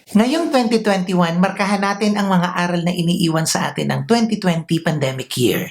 Ngayong 2021, markahan natin ang mga aral na iniiwan sa atin ng 2020 pandemic year.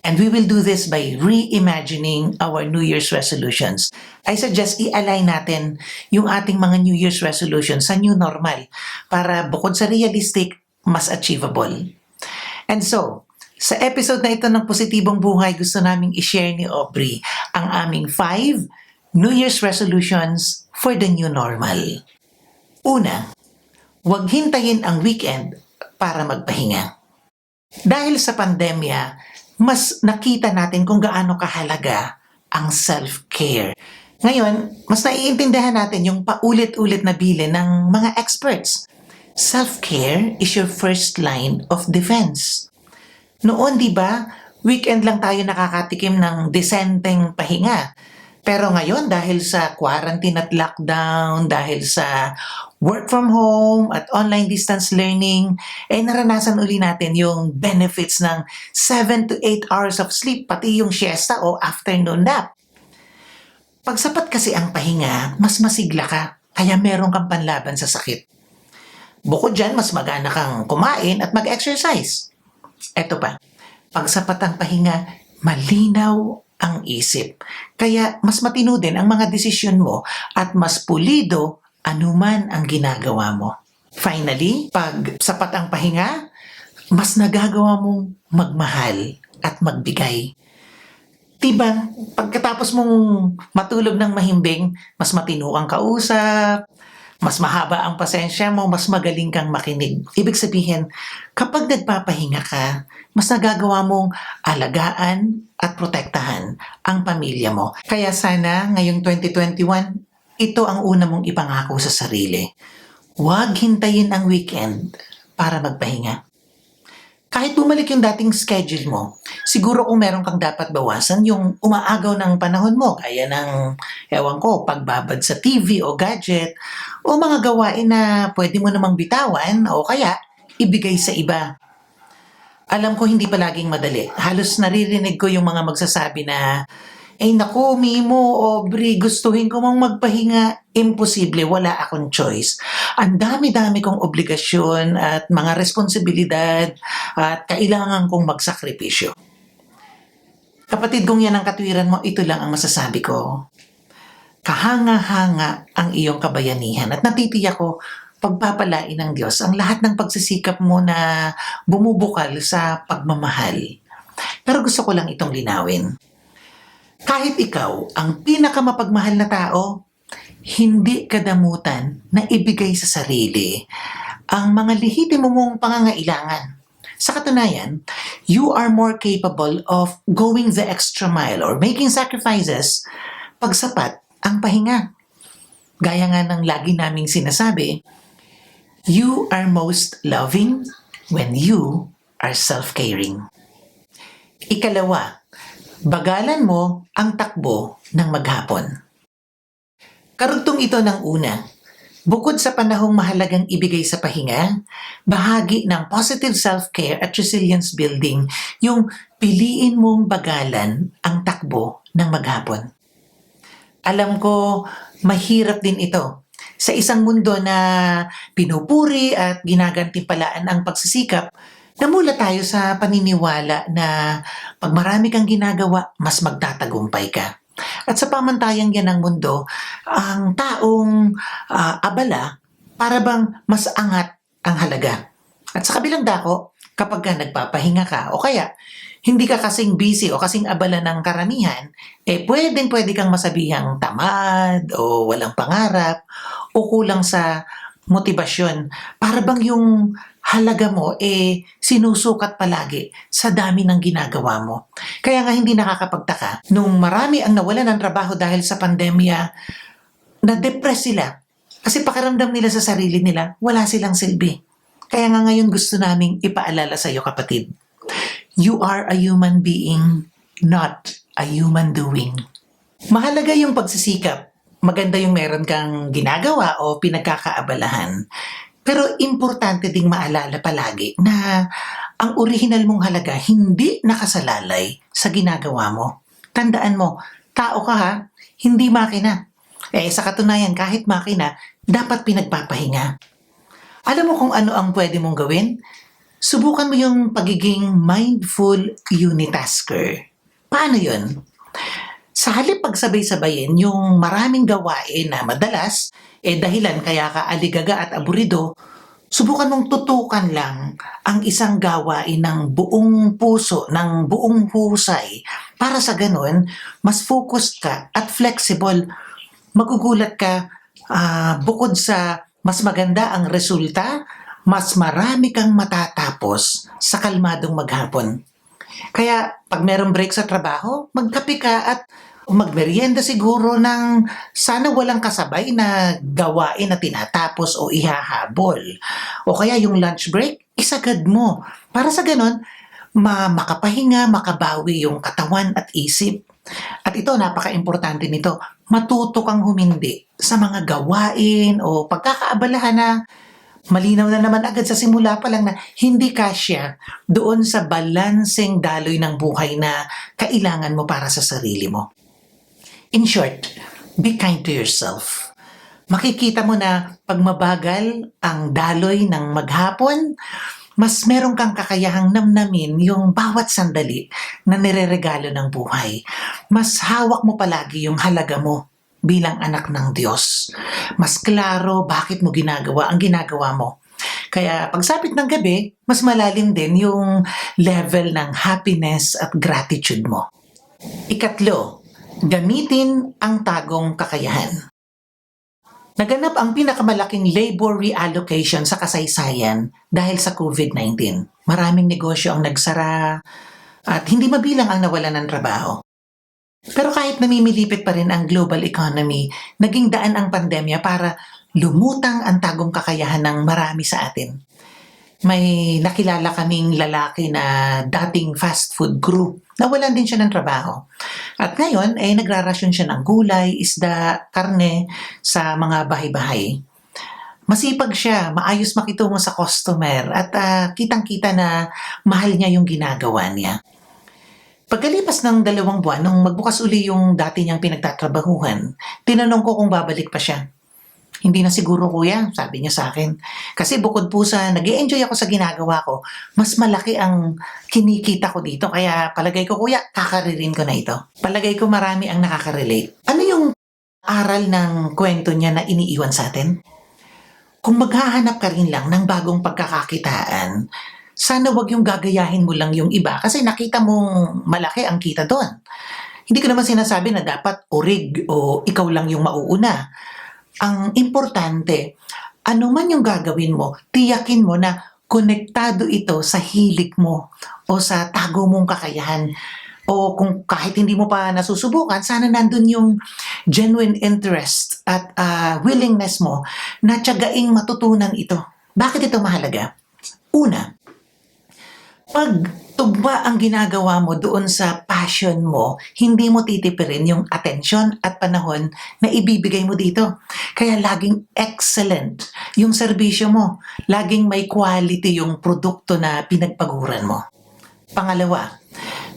And we will do this by reimagining our New Year's resolutions. I suggest i-align natin yung ating mga New Year's resolutions sa new normal para bukod sa realistic, mas achievable. And so, sa episode na ito ng Positibong Buhay, gusto naming i-share ni Aubrey ang aming 5 New Year's resolutions for the new normal. Una, huwag hintayin ang weekend para magpahinga. Dahil sa pandemya, mas nakita natin kung gaano kahalaga ang self-care. Ngayon, mas naiintindihan natin yung paulit-ulit na bilin ng mga experts. Self-care is your first line of defense. Noon, di ba, weekend lang tayo nakakatikim ng disenteng pahinga. Pero ngayon, dahil sa quarantine at lockdown, dahil sa work from home at online distance learning, naranasan uli natin yung benefits ng 7 to 8 hours of sleep, pati yung siesta o afternoon nap. Pag sapat kasi ang pahinga, mas masigla ka, kaya meron kang panlaban sa sakit. Bukod dyan, mas magana kang kumain at mag-exercise. Eto pa, pag sapat ang pahinga, malinaw ang isip. Kaya mas matino din ang mga desisyon mo at mas pulido anuman ang ginagawa mo. Finally, pag sapat ang pahinga, mas nagagawa mong magmahal at magbigay. Diba, pagkatapos mong matulog ng mahimbing, mas matino ang kausap, mas mahaba ang pasensya mo, mas magaling kang makinig. Ibig sabihin, kapag nagpapahinga ka, mas nagagawa mong alagaan at protektahan ang pamilya mo. Kaya sana ngayong 2021, ito ang una mong ipangako sa sarili. Huwag hintayin ang weekend para magpahinga. Kahit bumalik yung dating schedule mo, siguro kung meron kang dapat bawasan yung umaagaw ng panahon mo, kaya ng, pagbabad sa TV o gadget, o mga gawain na pwede mo namang bitawan o kaya ibigay sa iba. Alam ko hindi palaging madali. Halos naririnig ko yung mga magsasabi na, naku, Mimo, Aubrey, gustuhin ko mang magpahinga. Imposible, wala akong choice. Ang dami-dami kong obligasyon at mga responsibilidad at kailangan kong magsakripisyo. Kapatid kong yan ang katwiran mo, ito lang ang masasabi ko. Kahanga-hanga ang iyong kabayanihan at natitiyak ko, pagpapalain ng Diyos ang lahat ng pagsisikap mo na bumubukal sa pagmamahal. Pero gusto ko lang itong linawin. Kahit ikaw ang pinakamapagmahal na tao, hindi kadamutan na ibigay sa sarili ang mga lehitimo mong pangangailangan. Sa katunayan, you are more capable of going the extra mile or making sacrifices pag sapat ang pahinga. Gaya nga ng lagi naming sinasabi, you are most loving when you are self-caring. Ikalawa, bagalan mo ang takbo ng maghapon. Karugtong ito ng una. Bukod sa panahong mahalagang ibigay sa pahinga, bahagi ng positive self-care at resilience building yung piliin mong bagalan ang takbo ng maghapon. Alam ko, mahirap din ito. Sa isang mundo na pinupuri at ginagantimpalaan ang pagsisikap, namula tayo sa paniniwala na pag marami kang ginagawa, mas magtatagumpay ka. At sa pamantayang yan ng mundo, ang taong abala, para bang mas angat ang halaga. At sa kabilang dako, kapag ka nagpapahinga ka, o kaya hindi ka kasing busy o kasing abala ng karamihan, pwede kang masabihang tamad o walang pangarap o kulang sa motibasyon. Para bang yung halaga mo sinusukat palagi sa dami ng ginagawa mo. Kaya nga hindi nakakapagtaka, nung marami ang nawalan ng trabaho dahil sa pandemya, na-depress sila. Kasi pakiramdam nila sa sarili nila, wala silang silbi. Kaya nga ngayon gusto naming ipaalala sa iyo, kapatid. You are a human being, not a human doing. Mahalaga yung pagsisikap. Maganda yung meron kang ginagawa o pinagkakaabalahan. Pero importante ding maalala palagi na ang original mong halaga hindi nakasalalay sa ginagawa mo. Tandaan mo, tao ka ha, hindi makina. Sa katunayan, kahit makina, dapat pinagpapahinga. Alam mo kung ano ang pwede mong gawin? Subukan mo yung pagiging mindful unitasker. Paano yun? Sa halip pagsabay-sabayin yung maraming gawain na madalas, dahilan kaya ka aligaga at aburido, subukan mong tutukan lang ang isang gawain ng buong puso, ng buong husay. Para sa ganun, mas focused ka at flexible. Magugulat ka, bukod sa mas maganda ang resulta, mas marami kang matatapos sa kalmadong maghapon. Kaya pag merong break sa trabaho, magkape ka at magmerienda siguro ng sana walang kasabay na gawain na tinatapos o ihahabol. O kaya yung lunch break, isagad mo. Para sa ganun, makapahinga, makabawi yung katawan at isip. At ito, napaka-importante nito, matuto kang humindi sa mga gawain o pagkakaabalahan na malinaw na naman agad sa simula pa lang na hindi kasya doon sa balanseng daloy ng buhay na kailangan mo para sa sarili mo. In short, be kind to yourself. Makikita mo na pag mabagal ang daloy ng maghapon, mas meron kang kakayahang namnamin yung bawat sandali na nireregalo ng buhay. Mas hawak mo palagi yung halaga mo bilang anak ng Diyos. Mas klaro bakit mo ginagawa ang ginagawa mo. Kaya pagsapit ng gabi, mas malalim din yung level ng happiness at gratitude mo. Ikatlo, gamitin ang tagong kakayahan. Naganap ang pinakamalaking labor reallocation sa kasaysayan dahil sa COVID-19. Maraming negosyo ang nagsara at hindi mabilang ang nawalan ng trabaho. Pero kahit namimilipit pa rin ang global economy, naging daan ang pandemya para lumutang ang tagong kakayahan ng marami sa atin. May nakilala kaming lalaki na dating fast food crew. Nawalan din siya ng trabaho. At ngayon, nagrarasyon siya ng gulay, isda, karne sa mga bahay-bahay. Masipag siya, maayos makitungo sa customer at kitang-kita na mahal niya yung ginagawa niya. Pagkalipas ng 2 buwan, nung magbukas uli yung dati niyang pinagtatrabahuhan, tinanong ko kung babalik pa siya. Hindi na siguro kuya, sabi niya sa akin. Kasi bukod po sa nag-i-enjoy ako sa ginagawa ko, mas malaki ang kinikita ko dito. Kaya palagay ko kuya, kakaririn ko na ito. Palagay ko marami ang nakaka-relate. Ano yung aral ng kwento niya na iniiwan sa atin? Kung maghahanap ka rin lang ng bagong pagkakakitaan, sana wag yung gagayahin mo lang yung iba kasi nakita mong malaki ang kita doon. Hindi ko naman sinasabi na dapat orig o ikaw lang yung mauuna. Ang importante, ano man yung gagawin mo, tiyakin mo na konektado ito sa hilig mo o sa tago mong kakayahan. O kung kahit hindi mo pa nasusubukan, sana nandun yung genuine interest at willingness mo na tiyagaing matutunan ito. Bakit ito mahalaga? Una, pag tugma ang ginagawa mo doon sa passion mo, hindi mo titipirin yung atensyon at panahon na ibibigay mo dito. Kaya laging excellent yung serbisyo mo. Laging may quality yung produkto na pinagpaguran mo. Pangalawa,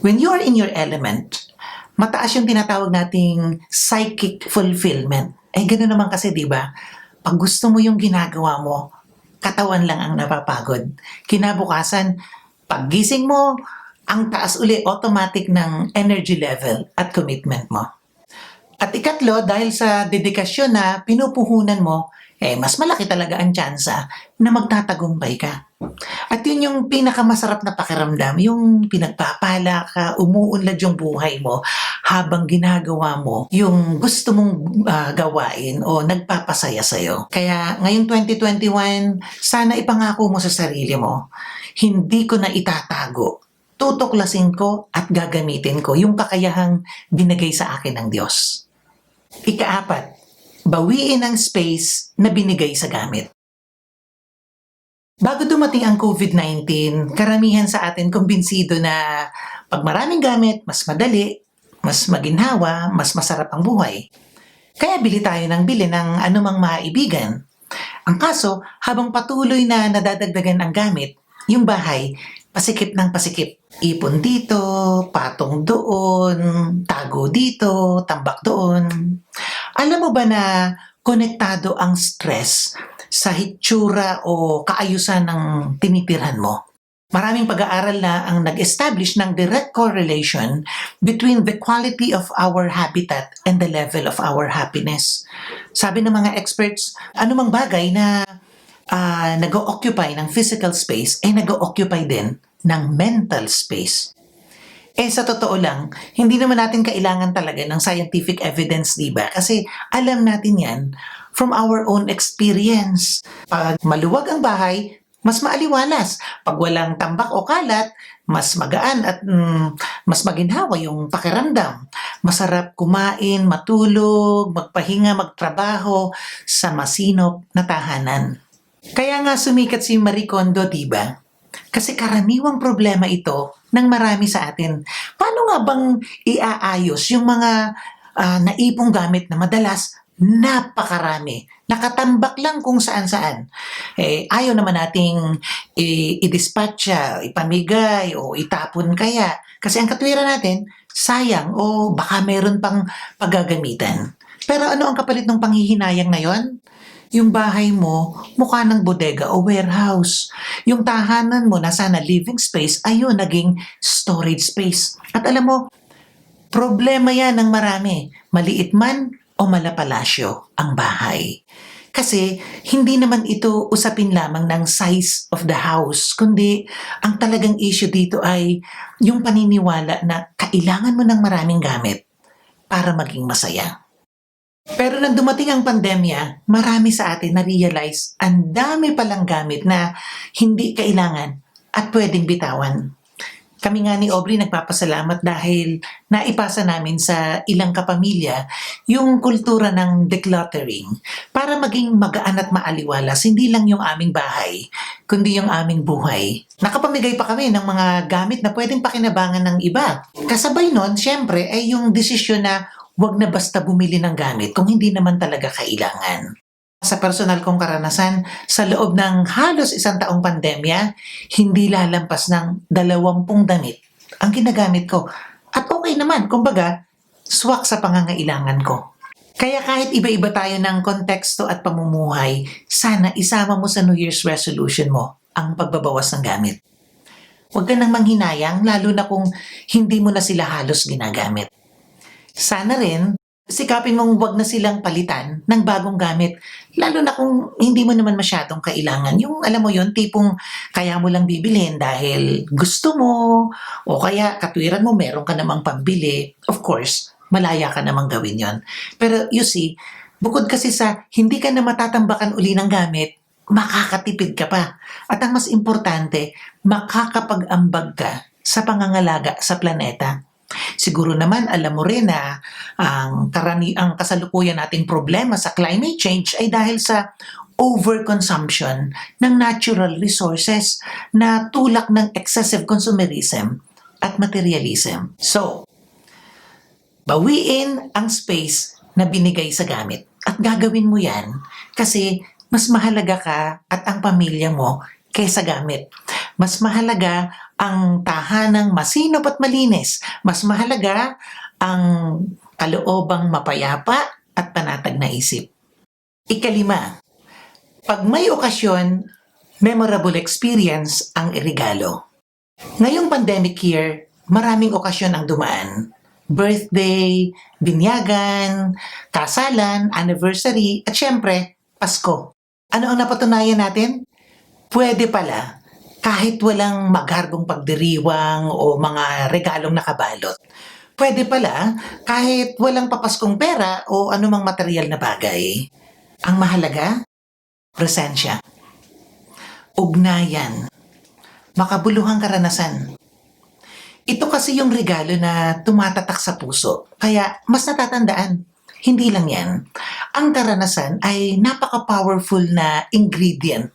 when you are in your element, mataas yung tinatawag nating psychic fulfillment. Gano'n naman kasi, di ba? Pag gusto mo yung ginagawa mo, katawan lang ang napapagod. Kinabukasan, paggising mo, ang taas uli automatic ng energy level at commitment mo. At ikatlo, dahil sa dedikasyon na pinupuhunan mo, mas malaki talaga ang tsansa na magtatagumpay ka. At yun yung pinakamasarap na pakiramdam, yung pinagpapala ka, umuunlad yung buhay mo habang ginagawa mo yung gusto mong gawain o nagpapasaya sa'yo. Kaya ngayong 2021, sana ipangako mo sa sarili mo, hindi ko na itatago. Tutuklasin ko at gagamitin ko yung kakayahang binigay sa akin ng Diyos. Ika-4, bawiin ang space na binigay sa gamit. Bago dumating ang COVID-19, karamihan sa atin kumbinsido na pag maraming gamit, mas madali, mas maginhawa, mas masarap ang buhay. Kaya bili tayo ng bili ng anumang maibigan. Ang kaso, habang patuloy na nadadagdagan ang gamit, yung bahay, pasikip ng pasikip. Ipon dito, patong doon, tago dito, tambak doon. Alam mo ba na konektado ang stress sa hitsura o kaayusan ng tinitirhan mo. Maraming pag-aaral na ang nag-establish ng direct correlation between the quality of our habitat and the level of our happiness. Sabi ng mga experts, anumang bagay na nag-o-occupy ng physical space ay nag-o-occupy din ng mental space. Sa totoo lang, hindi naman natin kailangan talaga ng scientific evidence, di ba? Kasi alam natin yan from our own experience. Pag maluwag ang bahay, mas maaliwalas. Pag walang tambak o kalat, mas magaan at mas maginhawa yung pakiramdam. Masarap kumain, matulog, magpahinga, magtrabaho sa masinop na tahanan. Kaya nga sumikat si Marie Kondo, diba? Kasi karaniwang problema ito ng marami sa atin. Paano nga bang iaayos yung mga naipong gamit na madalas napakarami, nakatambak lang kung saan-saan. Ayaw naman nating i-dispatch siya, ipamigay o itapon kaya. Kasi ang katwiran natin, sayang o baka meron pang paggagamitan. Pero ano ang kapalit ng panghihinayang na yon? Yung bahay mo, mukha ng bodega o warehouse. Yung tahanan mo na sana living space, ayun, naging storage space. At alam mo, problema yan ng marami. Maliit man o malapalasyo ang bahay. Kasi hindi naman ito usapin lamang ng size of the house, kundi ang talagang issue dito ay yung paniniwala na kailangan mo ng maraming gamit para maging masaya. Pero nang dumating ang pandemya, marami sa atin na-realize ang dami palang gamit na hindi kailangan at pwedeng bitawan. Kami nga ni Aubrey nagpapasalamat dahil naipasa namin sa ilang kapamilya yung kultura ng decluttering para maging magaan at maaliwalas hindi lang yung aming bahay, kundi yung aming buhay. Nakapamigay pa kami ng mga gamit na pwedeng pakinabangan ng iba. Kasabay nun, syempre, ay yung desisyon na huwag na basta bumili ng gamit kung hindi naman talaga kailangan. Sa personal kong karanasan, sa loob ng halos 1 taong pandemya, hindi lalampas ng 20 damit ang ginagamit ko. At okay naman, kumbaga, swak sa pangangailangan ko. Kaya kahit iba-iba tayo ng konteksto at pamumuhay, sana isama mo sa New Year's resolution mo ang pagbabawas ng gamit. Huwag ka nang manghinayang, lalo na kung hindi mo na sila halos ginagamit. Sana rin, sikapin mong huwag na silang palitan ng bagong gamit, lalo na kung hindi mo naman masyadong kailangan. Yung alam mo yon, tipong kaya mo lang bibilhin dahil gusto mo, o kaya katwiran mo meron ka namang pambili. Of course, malaya ka namang gawin yon. Pero you see, bukod kasi sa hindi ka na matatambakan uli ng gamit, makakatipid ka pa. At ang mas importante, makakapag-ambag ka sa pangangalaga sa planeta. Siguro naman alam mo rin na ang kasalukuyan nating problema sa climate change ay dahil sa overconsumption ng natural resources na tulak ng excessive consumerism at materialism. So, bawiin ang space na binigay sa gamit at gagawin mo yan kasi mas mahalaga ka at ang pamilya mo kaysa gamit. Mas mahalaga ang tahanang masinop at malinis. Mas mahalaga ang kaloobang mapayapa at panatag na isip. 5, pag may okasyon, memorable experience ang irigalo. Ngayong pandemic year, maraming okasyon ang dumaan. Birthday, binyagan, kasalan, anniversary, at syempre, Pasko. Ano ang napatunayan natin? Pwede pala kahit walang magargong pagdiriwang o mga regalong nakabalot. Pwede pala kahit walang papaskong pera o anumang material na bagay. Ang mahalaga, presensya, ugnayan, makabuluhang karanasan. Ito kasi yung regalo na tumatatak sa puso, kaya mas natatandaan. Hindi lang yan. Ang karanasan ay napaka-powerful na ingredient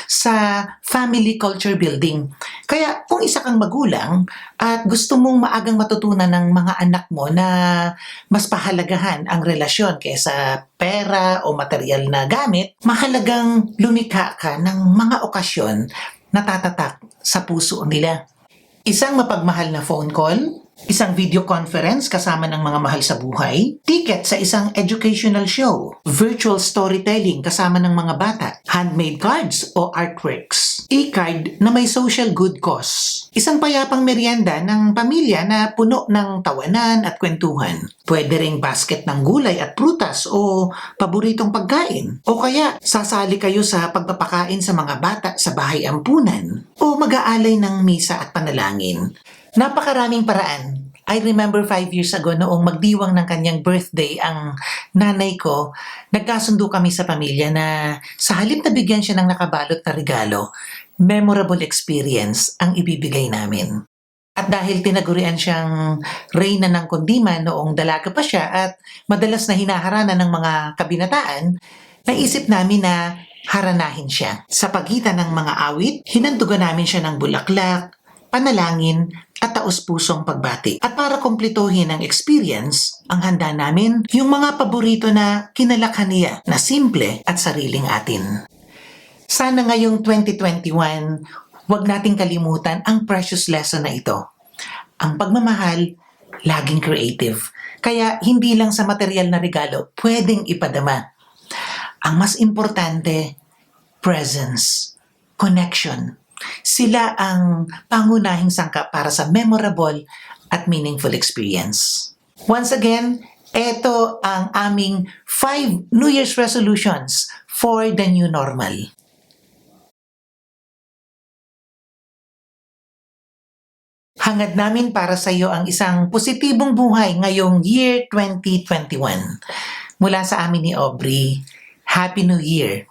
sa family culture building. Kaya kung isa kang magulang at gusto mong maagang matutunan ng mga anak mo na mas pahalagahan ang relasyon kaysa pera o material na gamit, mahalagang lumikha ka ng mga okasyon na tatatak sa puso nila. Isang mapagmahal na phone call, isang video conference kasama ng mga mahal sa buhay, ticket sa isang educational show, virtual storytelling kasama ng mga bata, handmade cards o artworks, e-card na may social good cause, isang payapang merienda ng pamilya na puno ng tawanan at kwentuhan, pwede ring basket ng gulay at prutas o paboritong pagkain, o kaya sasali kayo sa pagpapakain sa mga bata sa bahay ampunan, o mag-aalay ng misa at panalangin. Napakaraming paraan. I remember 5 years ago noong magdiwang ng kanyang birthday ang nanay ko, nagkasundo kami sa pamilya na sa halip na bigyan siya ng nakabalot na regalo, memorable experience ang ibibigay namin. At dahil tinagurian siyang reyna ng kundiman noong dalaga pa siya at madalas na hinaharana ng mga kabinataan, naisip namin na haranahin siya. Sa pagitan ng mga awit, hinandugan namin siya ng bulaklak, panalangin, at taos-pusong pagbati. At para kumpletuhin ang experience, ang handa namin yung mga paborito na kinalakhan niya na simple at sariling atin. Sana ngayong 2021, huwag nating kalimutan ang precious lesson na ito. Ang pagmamahal, laging creative. Kaya hindi lang sa material na regalo pwedeng ipadama. Ang mas importante, presence, connection. Sila ang pangunahing sangkap para sa memorable at meaningful experience. Once again, ito ang aming 5 New Year's resolutions for the new normal. Hangad namin para sa iyo ang isang positibong buhay ngayong year 2021. Mula sa amin ni Aubrey, Happy New Year!